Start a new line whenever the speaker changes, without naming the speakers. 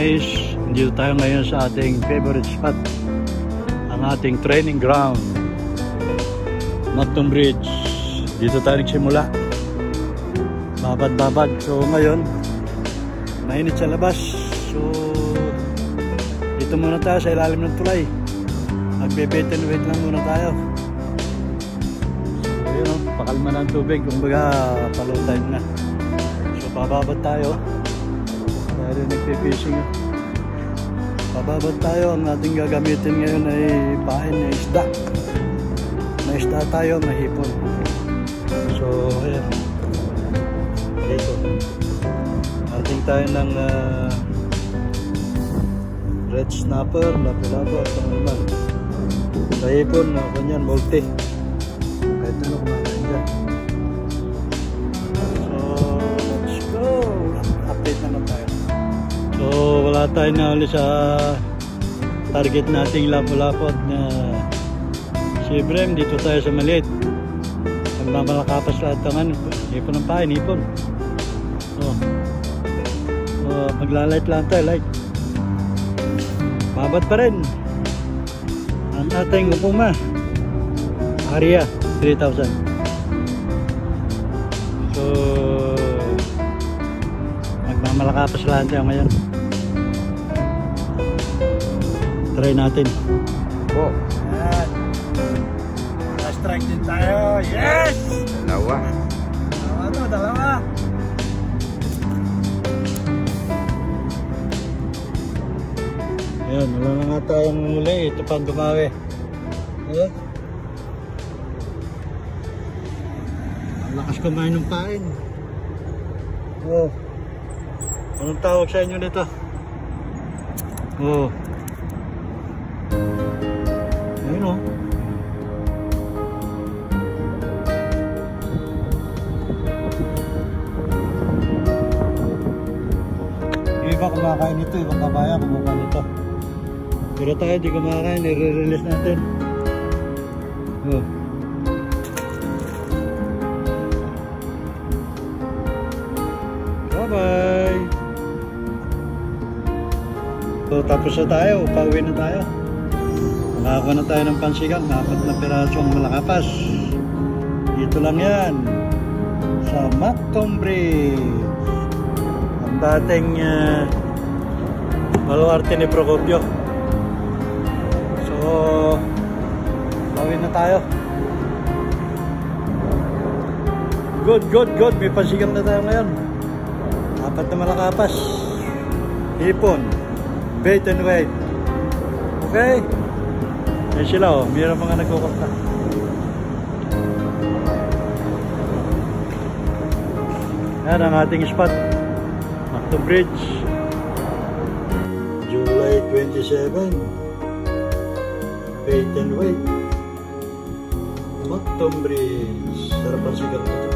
guys, dito tayo ngayon sa ating favorite spot, ang ating training ground, Macton Bridge. Dito tayo nagsimula, babad. So ngayon mainit sa labas, so dito muna tayo sa ilalim ng tulay, magbe-bait and wait lang muna tayo. So yun o, pakalma ng tubig, kumbaga palow time na. So bababad tayo dahil nagpe-fishing. Bababad tayo. Ang ating gagamitin ngayon ay pain na isda. May isda tayo, may hipon. So ayan, dito ating tayo ng red snapper, lapu-lapu at naman sa hipon, kanyan, multi, kahit ano kumakain dyan. So let's go, update naman tayo. So wala tayo na ulit sa target nating lapu-lapot na si Ibrahim. Dito tayo sa maliit, magmamalakapas lahat ng hipon ng pain, hipon. So maglalight lang tayo, light. Babat pa rin ang ating upuma area 3,000. So magmamalakapas lang tayo ngayon. Try natin.
Oh.
Ayan. Last strike din tayo. Yes!
Dalawa.
Dalawa. Ayan, wala na nga tayong muli. Ito pang dumawi. Ayan. Ang lakas kumain ng pain. Oh. Anong tawag sa inyo nito? Oh. Ayun o. Yung iba kumakain nito, ibang kabayan kumakain nito. Pero tayo di kumakain, i-release natin. Oh. Bye-bye! So tapos na tayo, pauwi na tayo. Nakakuha na tayo ng pansigang, 4 na pirasong malakapas. Dito lang yan, sa Macton Bridge. Ang dating baluarte ni Procopio. So pauwi na tayo. Good. May pansigang na tayo ngayon. 4 na malakapas, hipon, bait and wait. Okay? Yan sila o, mayroon mga nagkukunta. Yan ang ating spot, Macton Bridge, July 27. Bait and wait, Macton Bridge. Sarap ang sigang dito.